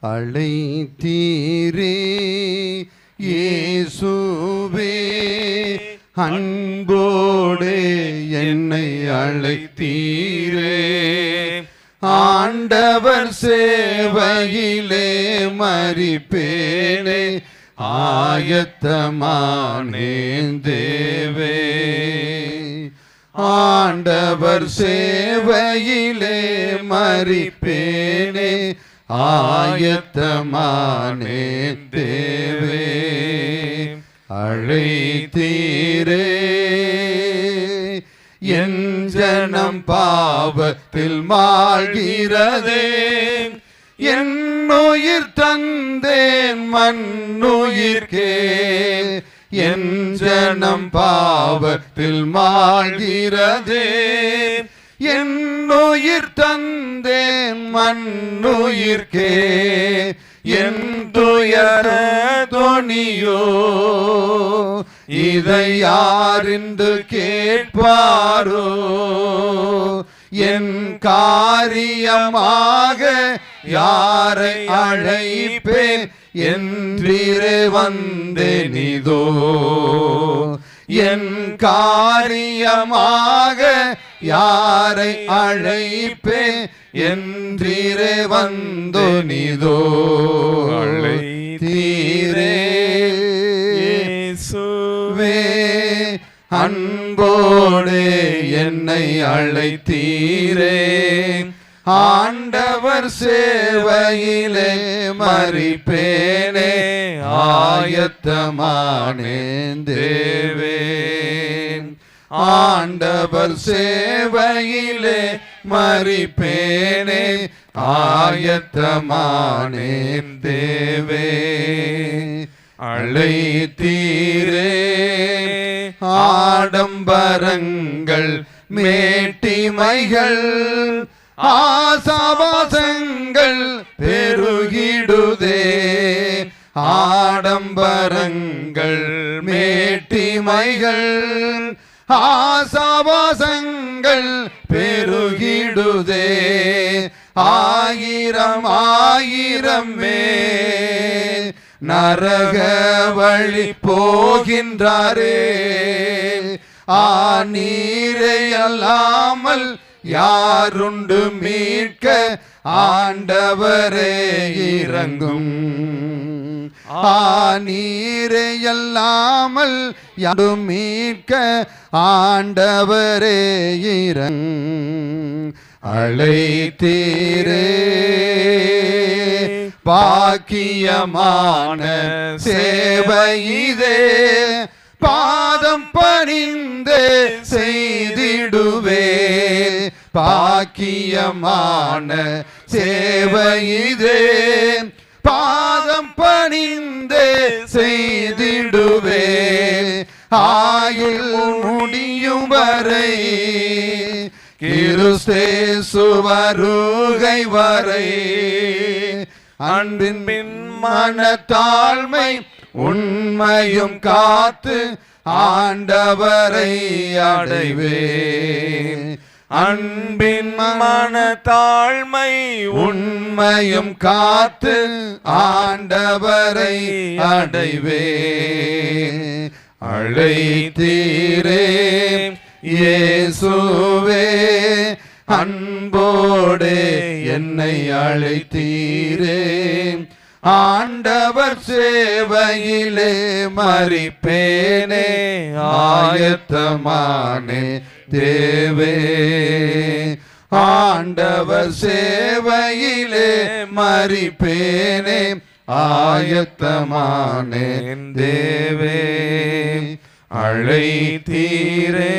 அழைத்தீரே இயேசுவே, அன்போடு என்னை அழைத்தீரே. ஆண்டவர் சேவையிலே மரிப்பேனே, ஆயத்தமானேன் தேவே. ஆண்டவர் சேவையிலே மரிப்பேனே, ஆயத்தமானேன் தேவே. அழைத்தீரே என் ஜனம் பாவத்தில் மாழ்கிறதே, என் உயிர் தந்தேன் மண்ணுயிர்க்கே. என் ஜனம் பாவத்தில் மாழ்கிறதே, என் உயிர் தந்தேன் மண்ணுயிர்க்கே. என் துயர தொனியோ இதை யாரென்று கேட்பாரோ. என் காரியமாக யாரை அழைப்பேன் என்றே வந்தேனிதோ. என் காரியமாக யாரை அழைப்பேன் என்றே வந்தோனிதோ. அழைத்தீரே இயேசுவே, அன்போடு என்னை அழைத்தீரே. ஆண்டவர் சேவையிலே மரிப்பேனே, ஆயத்தமானேன் தேவே. ஆண்டவர் சேவையிலே மரிப்பேனே, ஆயத்தமானேன் தேவே. அழைத்தீரே ஆடம்பரங்கள் மேட்டிமைகள் ஆசாபாசங்கள் பெருகிடுதே. ஆடம்பரங்கள் மேட்டிமைகள் ஆசாபாசங்கள் பெருகிடுதே. ஆயிரம் ஆயிரமே நரக வழி போகின்றாரே. நீரை அல்லாமல் யாருண்டு மீட்க, ஆண்டவரே இறங்கும். நீரை அல்லாமல் யாரும் மீட்க, ஆண்டவரே இறங்கும். அழைத்தீரே பாக்கியமான சேவையிதே, பாதம் பணிந்தே செய்திடுவே. பாக்கியமான சேவையிதே, பாதம் பணிந்தே செய்திடுவே. ஆயுள் முடியும் வரை, கிறிஸ்து வருகை வரை, அன்பின் மனத்தாழ்மை உண்மையும் காத்து ஆண்டவரை அடைவே. அன்பின் மனத்தாழ்மை உண்மையும் காத்து ஆண்டவரை அடைவே. அழைத்தீரே இயேசுவே, அன்போடு என்னை அழைத்தீரே. ஆண்டவர் சேவையிலே மரிப்பேனே, ஆயத்தமானே தேவே. ஆண்டவர் சேவையிலே மரிப்பேனே, ஆயத்தமானே தேவே. அழைத்தீரே